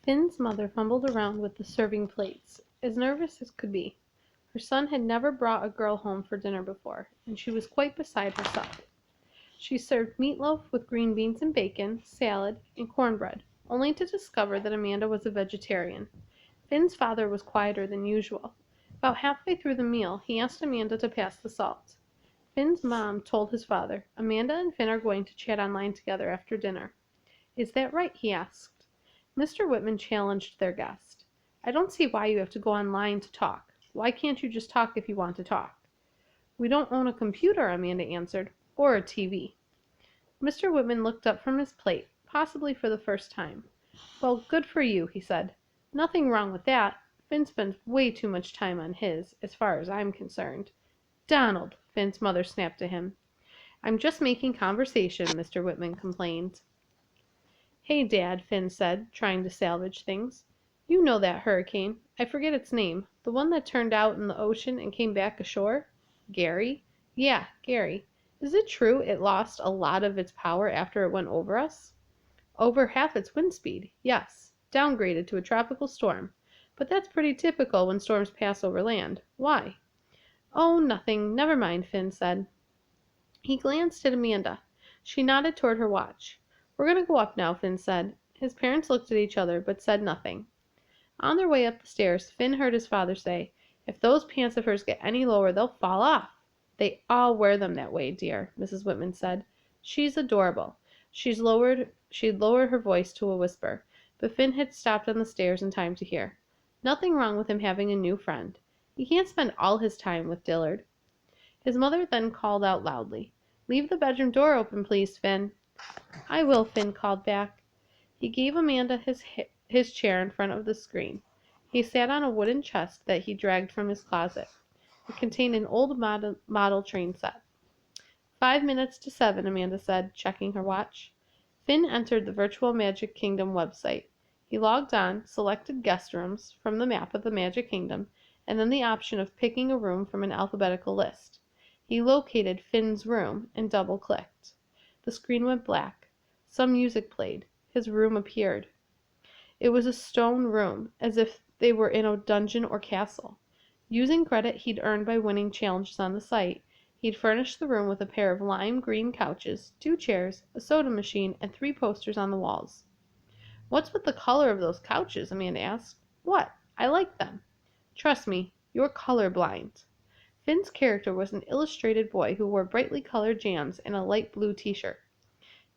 Finn's mother fumbled around with the serving plates, as nervous as could be. Her son had never brought a girl home for dinner before, and she was quite beside herself. She served meatloaf with green beans and bacon, salad, and cornbread, only to discover that Amanda was a vegetarian. Finn's father was quieter than usual. About halfway through the meal, he asked Amanda to pass the salt. Finn's mom told his father, "Amanda and Finn are going to chat online together after dinner." "Is that right?" he asked. Mr. Whitman challenged their guest. "I don't see why you have to go online to talk. Why can't you just talk if you want to talk?" "We don't own a computer," Amanda answered, "or a TV." Mr. Whitman looked up from his plate, possibly for the first time. "Well, good for you," he said. "Nothing wrong with that. Finn spends way too much time on his, as far as I'm concerned." "Donald!" Finn's mother snapped at him. "I'm just making conversation," Mr. Whitman complained. "Hey, Dad," Finn said, trying to salvage things. "You know that hurricane. I forget its name. The one that turned out in the ocean and came back ashore?" "Gary?" "Yeah, Gary. Is it true it lost a lot of its power after it went over us?" "Over half its wind speed, yes. Downgraded to a tropical storm. But that's pretty typical when storms pass over land. Why?" "Oh, nothing. Never mind," Finn said. He glanced at Amanda. She nodded toward her watch. "We're going to go up now," Finn said. His parents looked at each other, but said nothing. On their way up the stairs, Finn heard his father say, "If those pants of hers get any lower, they'll fall off." "They all wear them that way, dear," Mrs. Whitman said. "She's adorable." She'd lowered her voice to a whisper, but Finn had stopped on the stairs in time to hear. Nothing wrong with him having a new friend. He can't spend all his time with Dillard. His mother then called out loudly, "Leave the bedroom door open, please, Finn." "I will," Finn called back. He gave Amanda his chair in front of the screen. He sat on a wooden chest that he dragged from his closet. It contained an old model train set. 5 minutes to 7, Amanda said, checking her watch. Finn entered the Virtual Magic Kingdom website. He logged on, selected guest rooms from the map of the Magic Kingdom, and then the option of picking a room from an alphabetical list. He located Finn's room and double-clicked. The screen went black. Some music played. His room appeared. It was a stone room, as if they were in a dungeon or castle. Using credit he'd earned by winning challenges on the site, he'd furnished the room with a pair of lime green couches, 2 chairs, a soda machine, and 3 posters on the walls. "What's with the color of those couches?" Amanda asked. "What? I like them." "Trust me, you're colorblind." Finn's character was an illustrated boy who wore brightly colored jams and a light blue t-shirt.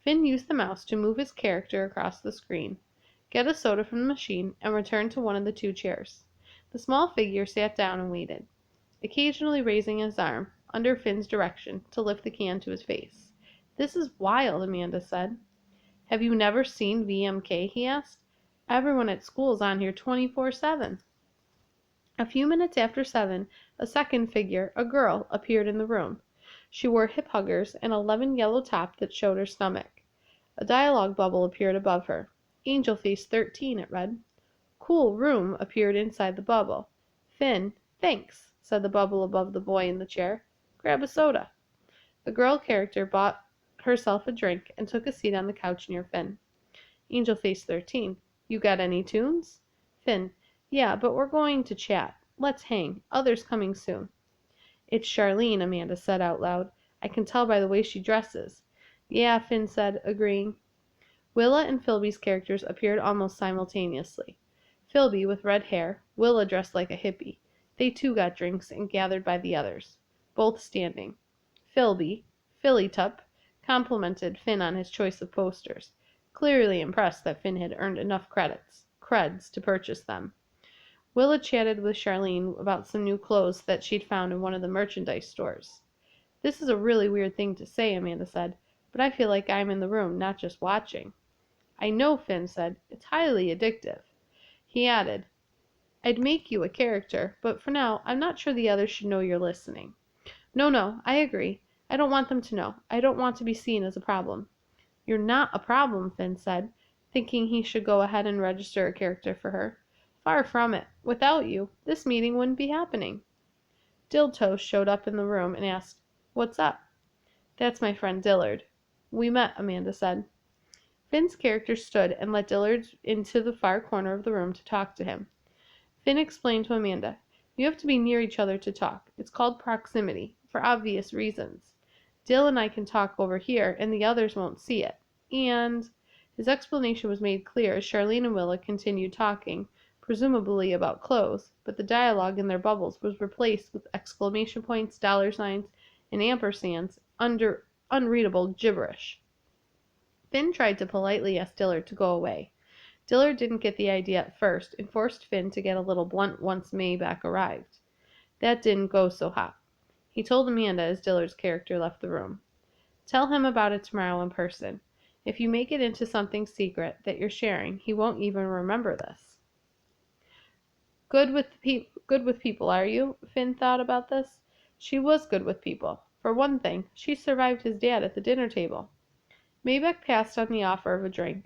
Finn used the mouse to move his character across the screen, get a soda from the machine, and return to one of the 2 chairs. The small figure sat down and waited, occasionally raising his arm, under Finn's direction, to lift the can to his face. "This is wild," Amanda said. "Have you never seen VMK?" he asked. "Everyone at school is on here 24/7. A few minutes after 7, a second figure, a girl, appeared in the room. She wore hip huggers and a lemon yellow top that showed her stomach. A dialogue bubble appeared above her. "Angel Face 13, it read. "Cool room" appeared inside the bubble. "Finn, thanks," said the bubble above the boy in the chair. "Grab a soda." The girl character bought herself a drink and took a seat on the couch near Finn. Angel Face 13, "You got any tunes?" Finn, "Yeah, but we're going to chat. Let's hang. Others coming soon." "It's Charlene," Amanda said out loud. "I can tell by the way she dresses." "Yeah," Finn said, agreeing. Willa and Philby's characters appeared almost simultaneously. Philby with red hair, Willa dressed like a hippie. They too got drinks and gathered by the others, both standing. Philby, Phillytup, complimented Finn on his choice of posters, clearly impressed that Finn had earned enough creds to purchase them. Willa chatted with Charlene about some new clothes that she'd found in one of the merchandise stores. "This is a really weird thing to say," Amanda said, "but I feel like I'm in the room, not just watching." "I know," Finn said. "It's highly addictive." He added, "I'd make you a character, but for now, I'm not sure the others should know you're listening." No, I agree. I don't want them to know. I don't want to be seen as a problem." "You're not a problem," Finn said, thinking he should go ahead and register a character for her. "Far from it. Without you, this meeting wouldn't be happening." Dilltoast showed up in the room and asked, "What's up?" "That's my friend Dillard." "We met," Amanda said. Finn's character stood and let Dillard into the far corner of the room to talk to him. Finn explained to Amanda, "You have to be near each other to talk. It's called proximity, for obvious reasons. Dill and I can talk over here, and the others won't see it. And—" His explanation was made clear as Charlene and Willa continued talking, presumably about clothes, but the dialogue in their bubbles was replaced with exclamation points, dollar signs, and ampersands, under unreadable gibberish. Finn tried to politely ask Dillard to go away. Dillard didn't get the idea at first, and forced Finn to get a little blunt once Maybeck arrived. That didn't go so hot. He told Amanda as Dillard's character left the room. "Tell him about it tomorrow in person. If you make it into something secret that you're sharing, he won't even remember this." Good with people, are you? Finn thought about this. She was good with people. For one thing, she survived his dad at the dinner table. Maybeck passed on the offer of a drink.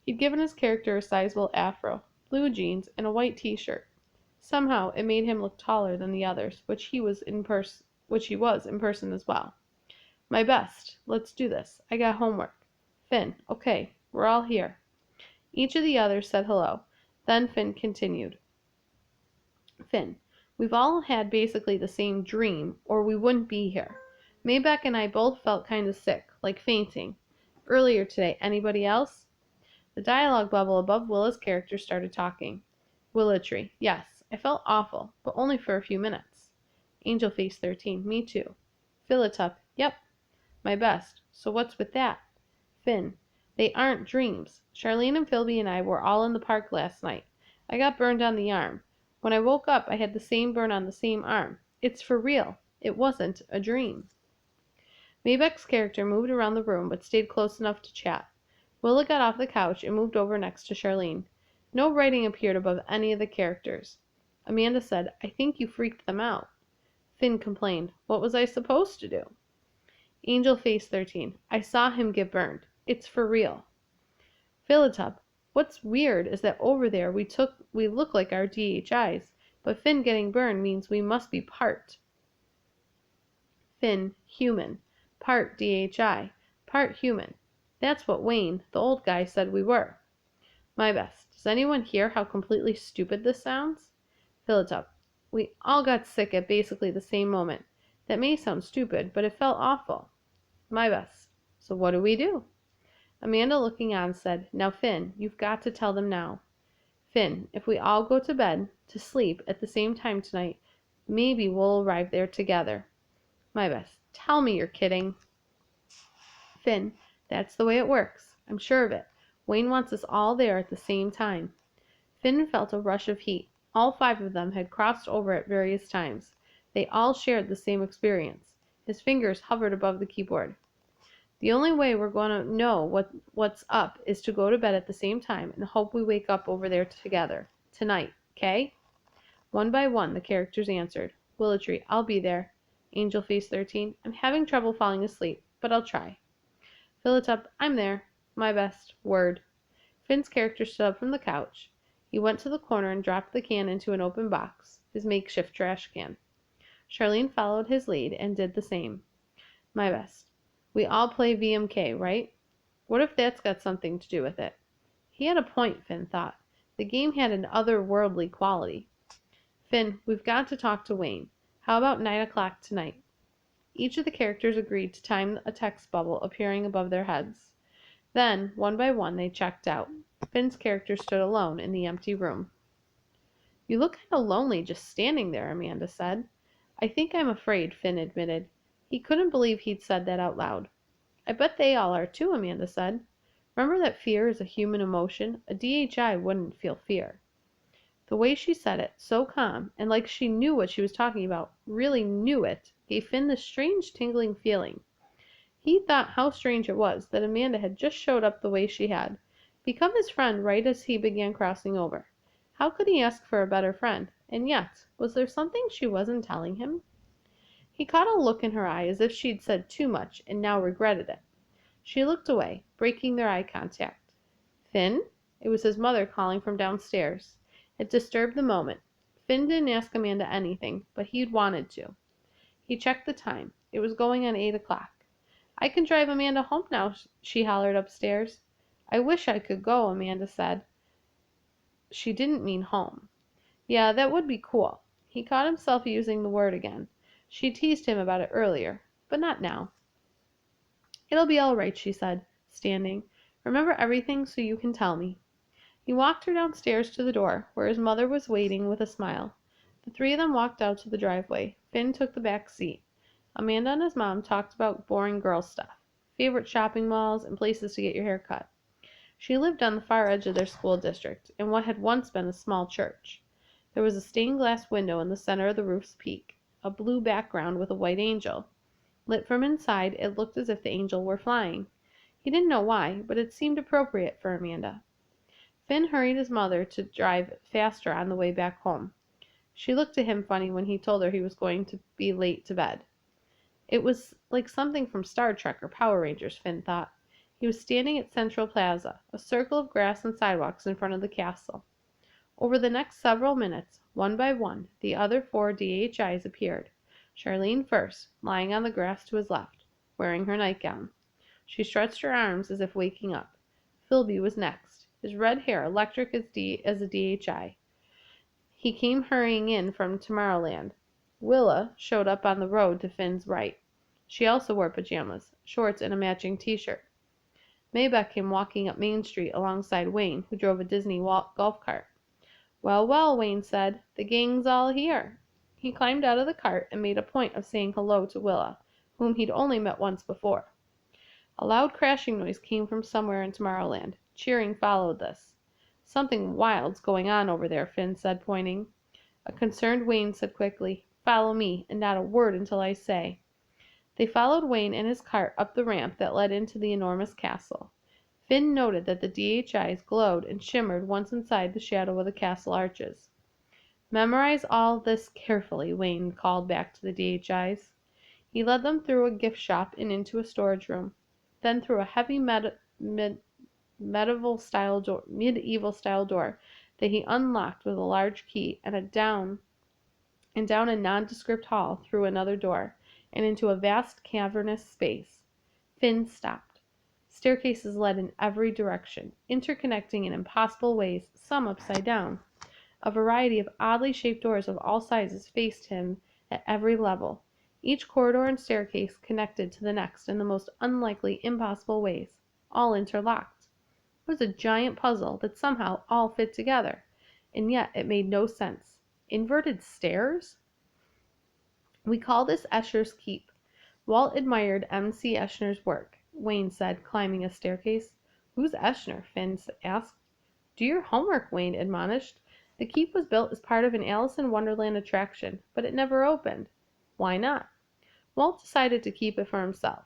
He'd given his character a sizable afro, blue jeans, and a white t-shirt. Somehow it made him look taller than the others, which he was in person as well. "My best. Let's do this. I got homework." "Finn, okay. We're all here." Each of the others said hello. Then Finn continued. "Finn, we've all had basically the same dream, or we wouldn't be here. Maybeck and I both felt kind of sick, like fainting. Earlier today. Anybody else?" The dialogue bubble above Willa's character started talking. Willatry, "Yes, I felt awful, but only for a few minutes." Angelface13, "Me too." Philitup, "Yep. My best. So what's with that?" Finn, "They aren't dreams. Charlene and Philby and I were all in the park last night. I got burned on the arm. When I woke up, I had the same burn on the same arm. It's for real. It wasn't a dream." Maybeck's character moved around the room, but stayed close enough to chat. Willa got off the couch and moved over next to Charlene. No writing appeared above any of the characters. Amanda said, "I think you freaked them out." Finn complained, "What was I supposed to do?" Angelface13, "I saw him get burned. It's for real." Philitup, "What's weird is that over there we look like our DHIs, but Finn getting burned means we must be part." Finn, human. Part DHI. Part human. That's what Wayne, the old guy, said we were. My best. Does anyone hear how completely stupid this sounds? Philitup, "We all got sick at basically the same moment. That may sound stupid, but it felt awful." My best. "So what do we do?" Amanda, looking on, said, "Now, Finn, you've got to tell them now. Finn, if we all go to bed, to sleep, at the same time tonight, maybe we'll arrive there together." My best. "Tell me you're kidding." Finn, "That's the way it works. I'm sure of it. Wayne wants us all there at the same time." Finn felt a rush of heat. All 5 of them had crossed over at various times. They all shared the same experience. His fingers hovered above the keyboard. "The only way we're going to know what's up is to go to bed at the same time and hope we wake up over there together. Tonight, okay?" One by one, the characters answered. Willatry, "I'll be there." Angelface13, "I'm having trouble falling asleep, but I'll try." Philitup, "I'm there." My best. Word. Finn's character stood up from the couch. He went to the corner and dropped the can into an open box, his makeshift trash can. Charlene followed his lead and did the same. My best. "We all play VMK, right? What if that's got something to do with it?" He had a point, Finn thought. The game had an otherworldly quality. Finn, "We've got to talk to Wayne. How about 9 o'clock tonight?" Each of the characters agreed to time a text bubble appearing above their heads. Then, one by one, they checked out. Finn's character stood alone in the empty room. "You look kind of lonely just standing there," Amanda said. "I think I'm afraid," Finn admitted. He couldn't believe he'd said that out loud. "I bet they all are too," Amanda said. "Remember that fear is a human emotion. A DHI wouldn't feel fear." The way she said it, so calm, and like she knew what she was talking about, really knew it, gave Finn this strange tingling feeling. He thought how strange it was that Amanda had just showed up the way she had, become his friend right as he began crossing over. How could he ask for a better friend? And yet, was there something she wasn't telling him? He caught a look in her eye as if she'd said too much and now regretted it. She looked away, breaking their eye contact. "Finn?" It was his mother calling from downstairs. It disturbed the moment. Finn didn't ask Amanda anything, but he'd wanted to. He checked the time. It was going on 8 o'clock. "I can drive Amanda home now," she hollered upstairs. I wish I could go, Amanda said. She didn't mean home. Yeah, that would be cool. He caught himself using the word again. She teased him about it earlier, but not now. It'll be all right, she said, standing. Remember everything so you can tell me. He walked her downstairs to the door, where his mother was waiting with a smile. The three of them walked out to the driveway. Finn took the back seat. Amanda and his mom talked about boring girl stuff, favorite shopping malls, and places to get your hair cut. She lived on the far edge of their school district, in what had once been a small church. There was a stained glass window in the center of the roof's peak, a blue background with a white angel. Lit from inside, it looked as if the angel were flying. He didn't know why, but it seemed appropriate for Amanda. Finn hurried his mother to drive faster on the way back home. She looked at him funny when he told her he was going to be late to bed. It was like something from Star Trek or Power Rangers, Finn thought. He was standing at Central Plaza, a circle of grass and sidewalks in front of the castle. Over the next several minutes, one by one, the other four DHIs appeared. Charlene first, lying on the grass to his left, wearing her nightgown. She stretched her arms as if waking up. Philby was next, his red hair electric as a DHI. He came hurrying in from Tomorrowland. Willa showed up on the road to Finn's right. She also wore pajamas, shorts, and a matching t-shirt. Maybeck came walking up Main Street alongside Wayne, who drove a Disney golf cart. Well, well, Wayne said, the gang's all here. He climbed out of the cart and made a point of saying hello to Willa, whom he'd only met once before. A loud crashing noise came from somewhere in Tomorrowland. Cheering followed this. Something wild's going on over there, Finn said, pointing. A concerned Wayne said quickly, follow me, and not a word until I say. They followed Wayne and his cart up the ramp that led into the enormous castle. Finn noted that the DHIs glowed and shimmered once inside the shadow of the castle arches. Memorize all this carefully, Wayne called back to the DHIs. He led them through a gift shop and into a storage room, then through a heavy medieval style door that he unlocked with a large key, and down a nondescript hall through another door, and into a vast cavernous space. Finn stopped. Staircases led in every direction, interconnecting in impossible ways, some upside down. A variety of oddly shaped doors of all sizes faced him at every level. Each corridor and staircase connected to the next in the most unlikely, impossible ways, all interlocked. It was a giant puzzle that somehow all fit together, and yet it made no sense. Inverted stairs? We call this Escher's Keep. Walt admired M.C. Eschner's work, Wayne said, climbing a staircase. Who's Eschner? Finn asked. Do your homework, Wayne admonished. The keep was built as part of an Alice in Wonderland attraction, but it never opened. Why not? Walt decided to keep it for himself.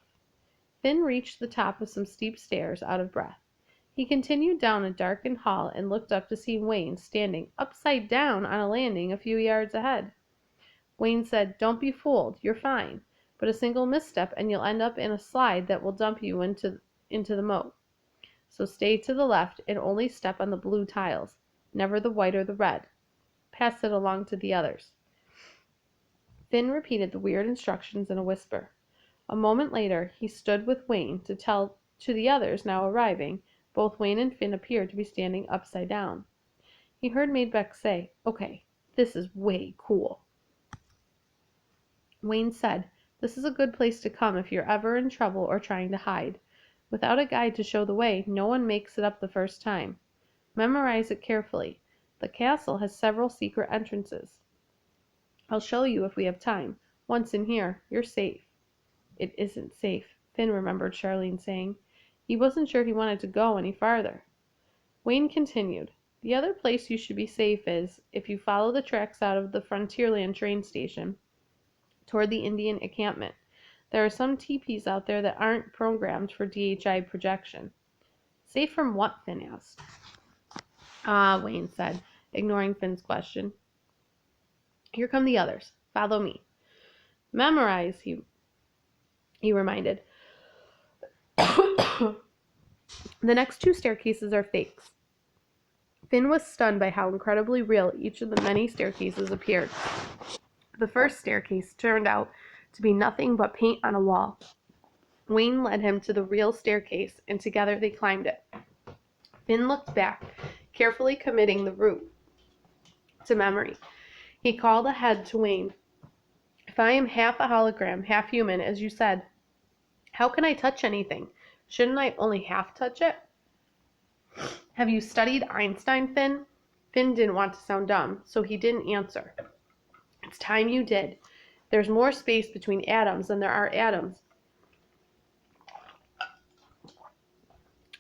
Finn reached the top of some steep stairs, out of breath. He continued down a darkened hall and looked up to see Wayne standing upside down on a landing a few yards ahead. Wayne said, don't be fooled, you're fine, but a single misstep and you'll end up in a slide that will dump you into the moat. So stay to the left and only step on the blue tiles, never the white or the red. Pass it along to the others. Finn repeated the weird instructions in a whisper. A moment later, he stood with Wayne to tell to the others now arriving. Both Wayne and Finn appeared to be standing upside down. He heard Maybeck say, okay, this is way cool. Wayne said, this is a good place to come if you're ever in trouble or trying to hide. Without a guide to show the way, no one makes it up the first time. Memorize it carefully. The castle has several secret entrances. I'll show you if we have time. Once in here, you're safe. It isn't safe, Finn remembered Charlene saying. He wasn't sure he wanted to go any farther. Wayne continued, the other place you should be safe is, if you follow the tracks out of the Frontierland train station, toward the Indian encampment. There are some teepees out there that aren't programmed for DHI projection. Safe from what? Finn asked. Ah, Wayne said, ignoring Finn's question. Here come the others. Follow me. Memorize, he reminded. The next two staircases are fakes. Finn was stunned by how incredibly real each of the many staircases appeared. The first staircase turned out to be nothing but paint on a wall. Wayne led him to the real staircase, and together they climbed it. Finn looked back, carefully committing the route to memory. He called ahead to Wayne. If I am half a hologram, half human, as you said, how can I touch anything? Shouldn't I only half touch it? Have you studied Einstein, Finn? Finn didn't want to sound dumb, so he didn't answer. It's time you did. There's more space between atoms than there are atoms.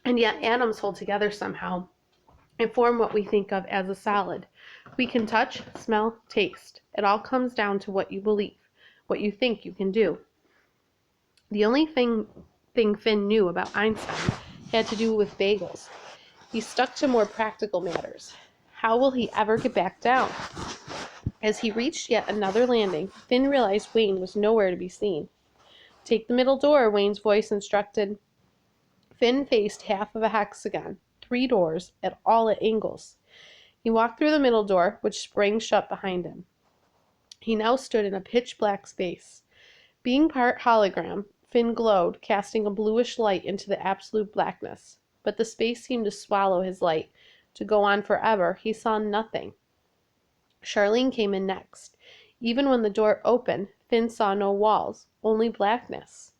And yet atoms hold together somehow and form what we think of as a solid. We can touch, smell, taste. It all comes down to what you believe, what you think you can do. The only thing Finn knew about Einstein had to do with bagels. He stuck to more practical matters. How will he ever get back down? As he reached yet another landing, Finn realized Wayne was nowhere to be seen. Take the middle door, Wayne's voice instructed. Finn faced half of a hexagon, 3 doors, all at angles. He walked through the middle door, which sprang shut behind him. He now stood in a pitch-black space. Being part hologram, Finn glowed, casting a bluish light into the absolute blackness. But the space seemed to swallow his light. To go on forever, he saw nothing. Charlene came in next. Even when the door opened, Finn saw no walls, only blackness.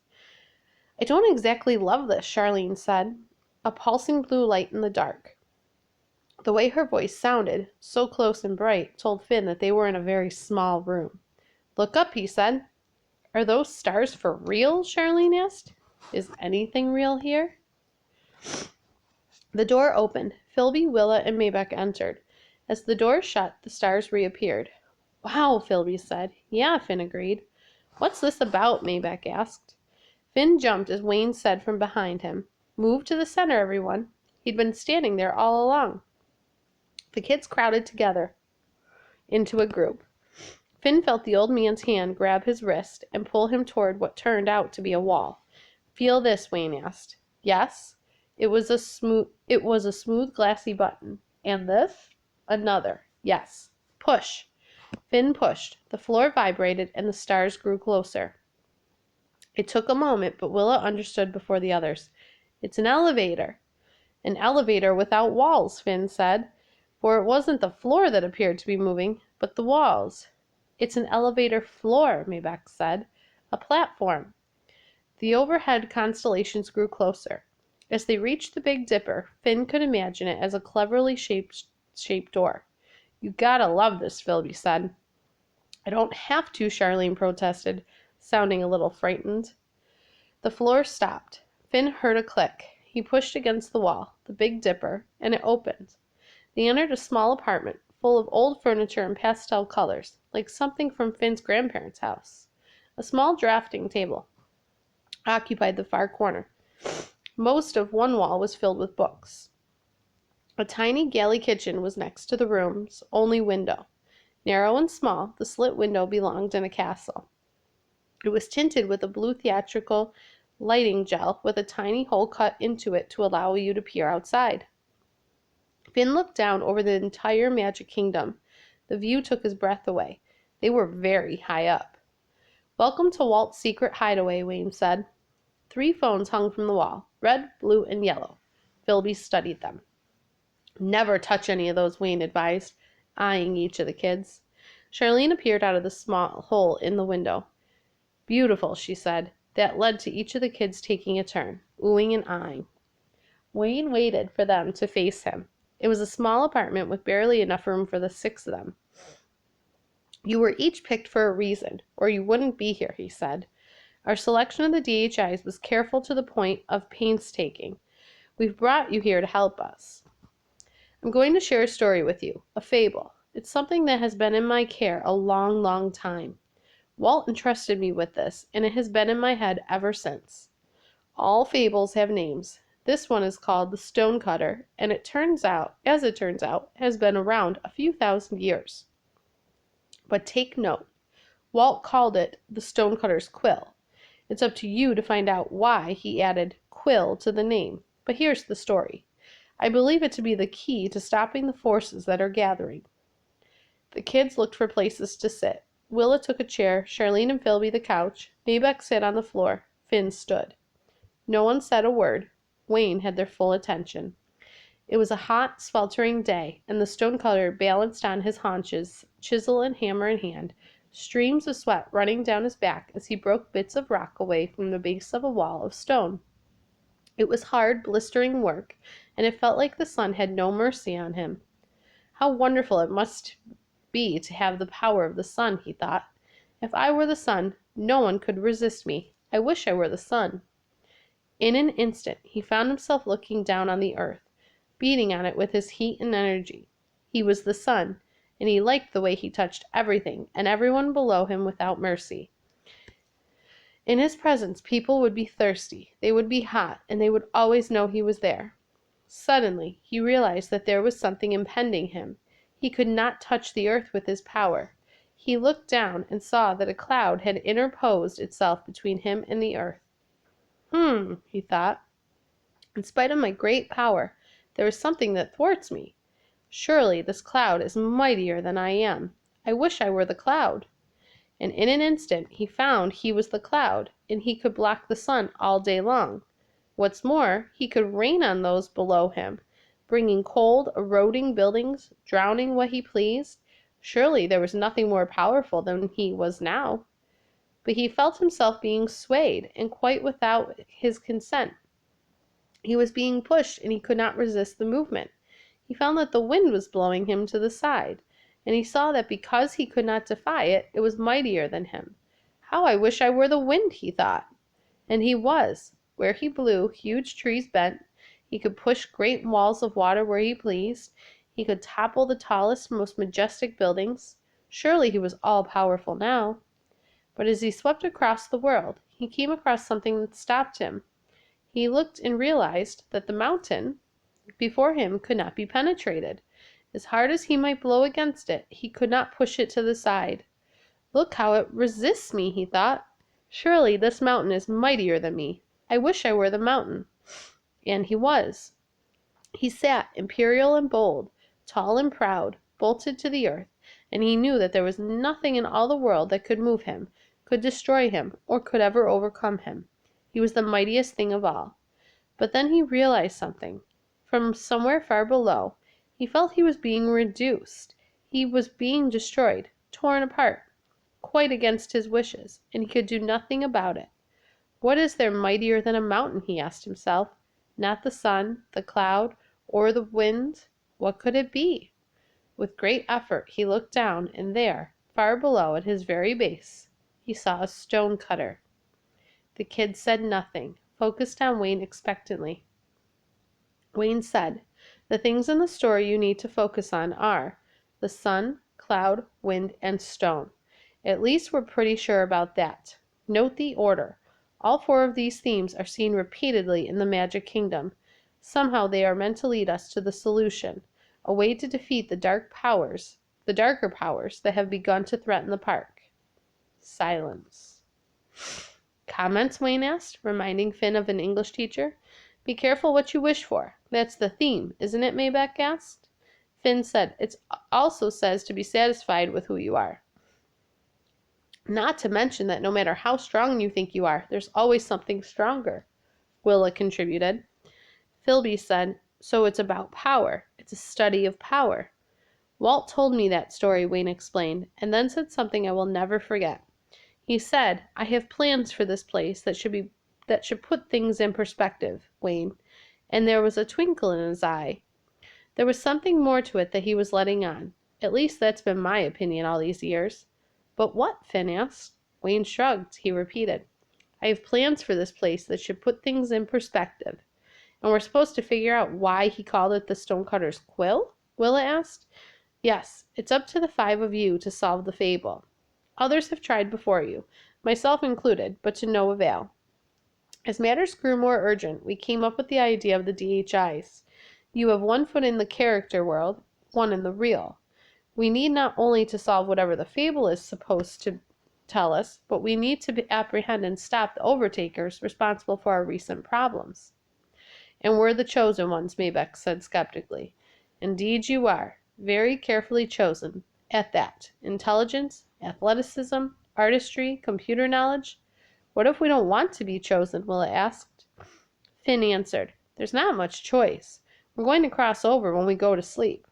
I don't exactly love this, Charlene said. A pulsing blue light in the dark. The way her voice sounded, so close and bright, told Finn that they were in a very small room. Look up, he said. Are those stars for real? Charlene asked. Is anything real here? The door opened. Philby, Willa, and Maybeck entered. As the door shut, the stars reappeared. Wow, Philby said. Yeah, Finn agreed. What's this about? Maybeck asked. Finn jumped as Wayne said from behind him. Move to the center, everyone. He'd been standing there all along. The kids crowded together into a group. Finn felt the old man's hand grab his wrist and pull him toward what turned out to be a wall. Feel this, Wayne asked. Yes. It was a smooth, glassy button. And this? Another. Yes. Push. Finn pushed. The floor vibrated and the stars grew closer. It took a moment, but Willa understood before the others. It's an elevator. An elevator without walls, Finn said. For it wasn't the floor that appeared to be moving, but the walls. It's an elevator floor, Maybeck said. A platform. The overhead constellations grew closer. As they reached the Big Dipper, Finn could imagine it as a cleverly shaped door. You gotta love this, Philby said. I don't have to, Charlene protested, sounding a little frightened. The floor stopped. Finn heard a click. He pushed against the wall, the Big Dipper, and it opened. They entered a small apartment, full of old furniture and pastel colors, like something from Finn's grandparents' house. A small drafting table occupied the far corner. Most of one wall was filled with books. A tiny galley kitchen was next to the room's only window. Narrow and small, the slit window belonged in a castle. It was tinted with a blue theatrical lighting gel with a tiny hole cut into it to allow you to peer outside. Finn looked down over the entire magic kingdom. The view took his breath away. They were very high up. Welcome to Walt's secret hideaway, Wayne said. 3 phones hung from the wall, red, blue, and yellow. Philby studied them. Never touch any of those, Wayne advised, eyeing each of the kids. Charlene appeared out of the small hole in the window. Beautiful, she said. That led to each of the kids taking a turn, oohing and eyeing. Wayne waited for them to face him. It was a small apartment with barely enough room for the 6 of them. You were each picked for a reason, or you wouldn't be here, he said. Our selection of the DHIs was careful to the point of painstaking. We've brought you here to help us. I'm going to share a story with you, a fable. It's something that has been in my care a long, long time. Walt entrusted me with this, and it has been in my head ever since. All fables have names. This one is called the Stonecutter, and it turns out, has been around a few thousand years. But take note. Walt called it the Stonecutter's Quill. It's up to you to find out why he added quill to the name. But here's the story. I believe it to be the key to stopping the forces that are gathering. The kids looked for places to sit. Willa took a chair, Charlene and Philby the couch, Maybeck sat on the floor, Finn stood. No one said a word. Wayne had their full attention. It was a hot, sweltering day, and the stonecutter balanced on his haunches, chisel and hammer in hand, streams of sweat running down his back as he broke bits of rock away from the base of a wall of stone. It was hard, blistering work, and it felt like the sun had no mercy on him. How wonderful it must be to have the power of the sun, he thought. If I were the sun, no one could resist me. I wish I were the sun. In an instant, he found himself looking down on the earth, beating on it with his heat and energy. He was the sun, and he liked the way he touched everything and everyone below him without mercy. In his presence, people would be thirsty, they would be hot, and they would always know he was there. Suddenly, he realized that there was something impeding him. He could not touch the earth with his power. He looked down and saw that a cloud had interposed itself between him and the earth. He thought. In spite of my great power, there is something that thwarts me. Surely this cloud is mightier than I am. I wish I were the cloud. And in an instant he found he was the cloud, and he could block the sun all day long. What's more, he could rain on those below him, bringing cold, eroding buildings, drowning what he pleased. Surely there was nothing more powerful than he was now. But he felt himself being swayed, and quite without his consent. He was being pushed, and he could not resist the movement. He found that the wind was blowing him to the side, and he saw that because he could not defy it, it was mightier than him. How I wish I were the wind, he thought. And he was. Where he blew, huge trees bent. He could push great walls of water where he pleased. He could topple the tallest, most majestic buildings. Surely he was all-powerful now. But as he swept across the world, he came across something that stopped him. He looked and realized that the mountain before him could not be penetrated. As hard as he might blow against it, he could not push it to the side. Look how it resists me, he thought. Surely this mountain is mightier than me. I wish I were the mountain. And he was. He sat imperial and bold, tall and proud, bolted to the earth, and he knew that there was nothing in all the world that could move him, could destroy him, or could ever overcome him. He was the mightiest thing of all. But then he realized something. From somewhere far below, he felt he was being reduced. He was being destroyed, torn apart, quite against his wishes, and he could do nothing about it. What is there mightier than a mountain, he asked himself. Not the sun, the cloud, or the wind. What could it be? With great effort he looked down, and there, far below at his very base, he saw a stone cutter. The kid said nothing, focused on Wayne expectantly. Wayne said, "The things in the story you need to focus on are the sun, cloud, wind, and stone. At least we're pretty sure about that. Note the order. All four of these themes are seen repeatedly in the Magic Kingdom. Somehow they are meant to lead us to the solution, a way to defeat the darker powers that have begun to threaten the park." Silence. "Comments?" Wayne asked, reminding Finn of an English teacher. "Be careful what you wish for. That's the theme, isn't it?" Maybeck asked. Finn said, "It also says to be satisfied with who you are. Not to mention that no matter how strong you think you are, there's always something stronger," Willa contributed. Philby said, "So it's about power. It's a study of power." "Walt told me that story," Wayne explained, and then said something I will never forget. He said, "I have plans for this place that should put things in perspective, Wayne," and there was a twinkle in his eye. There was something more to it that he was letting on. At least that's been my opinion all these years. "But what?" Finn asked. Wayne shrugged. He repeated, "I have plans for this place that should put things in perspective." "And we're supposed to figure out why he called it the Stonecutter's Quill?" Willa asked. "Yes, it's up to the 5 of you to solve the fable. Others have tried before you, myself included, but to no avail. As matters grew more urgent, we came up with the idea of the DHIs. You have one foot in the character world, one in the real. We need not only to solve whatever the fable is supposed to tell us, but we need to apprehend and stop the overtakers responsible for our recent problems." "And we're the chosen ones," Maybeck said skeptically. "Indeed you are. Very carefully chosen. At that. Intelligence, athleticism, artistry, computer knowledge." "What if we don't want to be chosen?" Willa asked. Finn answered, "There's not much choice. We're going to cross over when we go to sleep."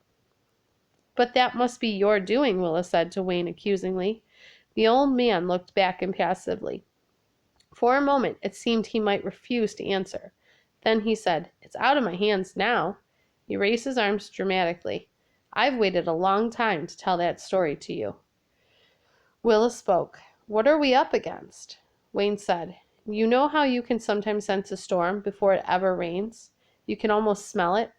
"But that must be your doing," Willa said to Wayne accusingly. The old man looked back impassively. For a moment it seemed he might refuse to answer. Then he said, "It's out of my hands now." He raised his arms dramatically. "I've waited a long time to tell that story to you." Willa spoke. "What are we up against?" Wayne said, "You know how you can sometimes sense a storm before it ever rains? You can almost smell it.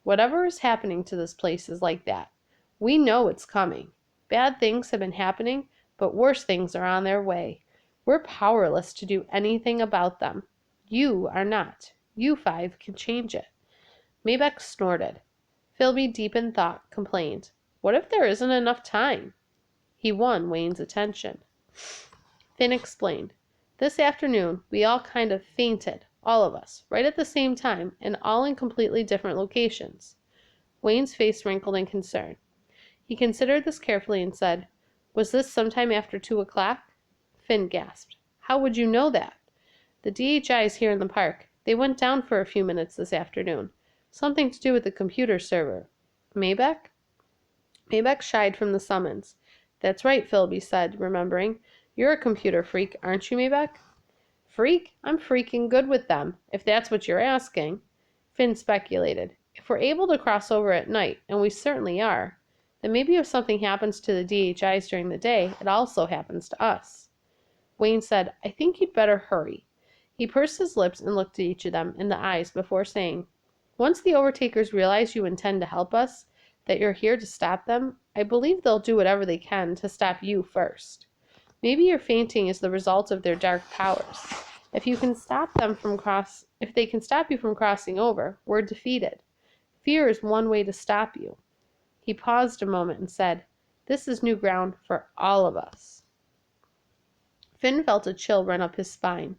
Whatever is happening to this place is like that. We know it's coming. Bad things have been happening, but worse things are on their way. We're powerless to do anything about them. You are not. You five can change it." Maybeck snorted. Philby, deep in thought, complained, "What if there isn't enough time?" He won Wayne's attention. Finn explained, "This afternoon we all kind of fainted, all of us, right at the same time, and all in completely different locations." Wayne's face wrinkled in concern. He considered this carefully and said, "Was this sometime after 2 o'clock?" Finn gasped. "How would you know that?" "The DHI's here in the park. They went down for a few minutes this afternoon. Something to do with the computer server." "Maybeck?" Maybeck shied from the summons. "That's right," Philby said, remembering. "You're a computer freak, aren't you, Maybeck?" "Freak? I'm freaking good with them, if that's what you're asking." Finn speculated. "If we're able to cross over at night, and we certainly are, then maybe if something happens to the DHIs during the day, it also happens to us." Wayne said, "I think you'd better hurry." He pursed his lips and looked at each of them in the eyes before saying, "Once the overtakers realize you intend to help us, that you're here to stop them, I believe they'll do whatever they can to stop you first. Maybe your fainting is the result of their dark powers. If they can stop you from crossing over, we're defeated. Fear is one way to stop you." He paused a moment and said, "This is new ground for all of us." Finn felt a chill run up his spine.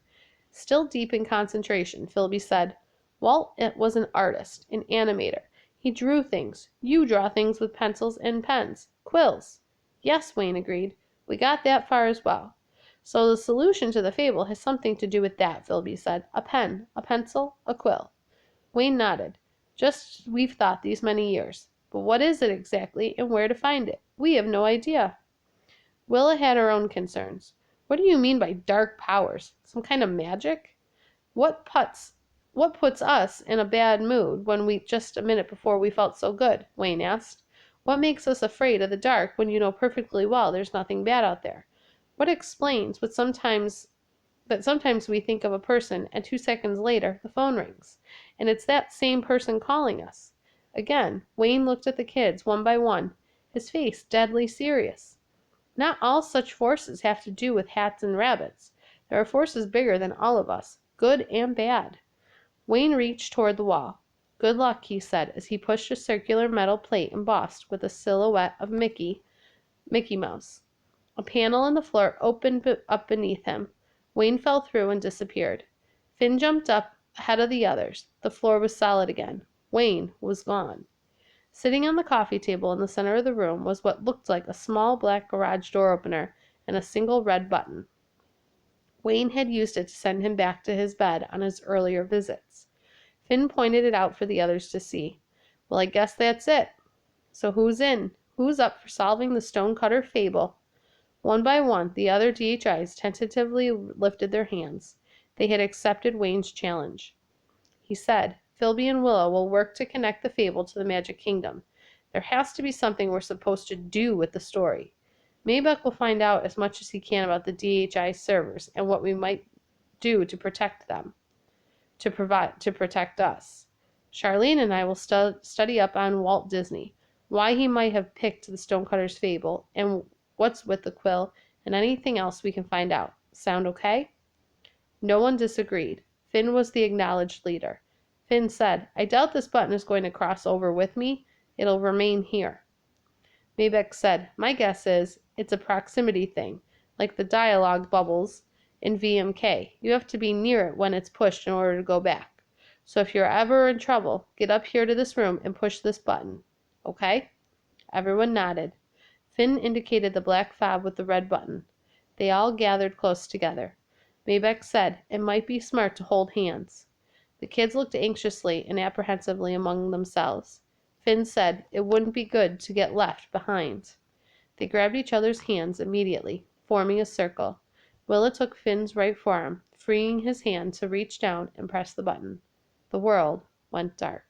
Still deep in concentration, Philby said, "Walt was an artist, an animator. He drew things. You draw things with pencils and pens. Quills." "Yes," Wayne agreed. "We got that far as well." "So the solution to the fable has something to do with that," Philby said. "A pen, a pencil, a quill." Wayne nodded. "Just as we've thought these many years. But what is it exactly, and where to find it? We have no idea." Willa had her own concerns. "What do you mean by dark powers? Some kind of magic?" What puts us in a bad mood when we just a minute before we felt so good?" Wayne asked. "What makes us afraid of the dark when you know perfectly well there's nothing bad out there? What explains that sometimes we think of a person and 2 seconds later the phone rings, and it's that same person calling us?" Again, Wayne looked at the kids one by one, his face deadly serious. "Not all such forces have to do with hats and rabbits. There are forces bigger than all of us, good and bad." Wayne reached toward the wall. "Good luck," he said as he pushed a circular metal plate embossed with a silhouette of Mickey Mouse. A panel in the floor opened up beneath him. Wayne fell through and disappeared. Finn jumped up ahead of the others. The floor was solid again. Wayne was gone. Sitting on the coffee table in the center of the room was what looked like a small black garage door opener and a single red button. Wayne had used it to send him back to his bed on his earlier visits. Finn pointed it out for the others to see. "Well, I guess that's it. So who's in? Who's up for solving the stonecutter fable?" One by one, the other DHIs tentatively lifted their hands. They had accepted Wayne's challenge. He said, "Philby and Willow will work to connect the fable to the Magic Kingdom. There has to be something we're supposed to do with the story. Maybeck will find out as much as he can about the DHI servers and what we might do to protect them, to protect us. Charlene and I will study up on Walt Disney, why he might have picked the Stonecutter's fable, and what's with the quill, and anything else we can find out. Sound okay?" No one disagreed. Finn was the acknowledged leader. Finn said, "I doubt this button is going to cross over with me. It'll remain here." Maybeck said, "My guess is, it's a proximity thing, like the dialogue bubbles in VMK. You have to be near it when it's pushed in order to go back. So if you're ever in trouble, get up here to this room and push this button. Okay?" Everyone nodded. Finn indicated the black fob with the red button. They all gathered close together. Maybeck said, "It might be smart to hold hands." The kids looked anxiously and apprehensively among themselves. Finn said it wouldn't be good to get left behind. They grabbed each other's hands immediately, forming a circle. Willa took Finn's right forearm, freeing his hand to reach down and press the button. The world went dark.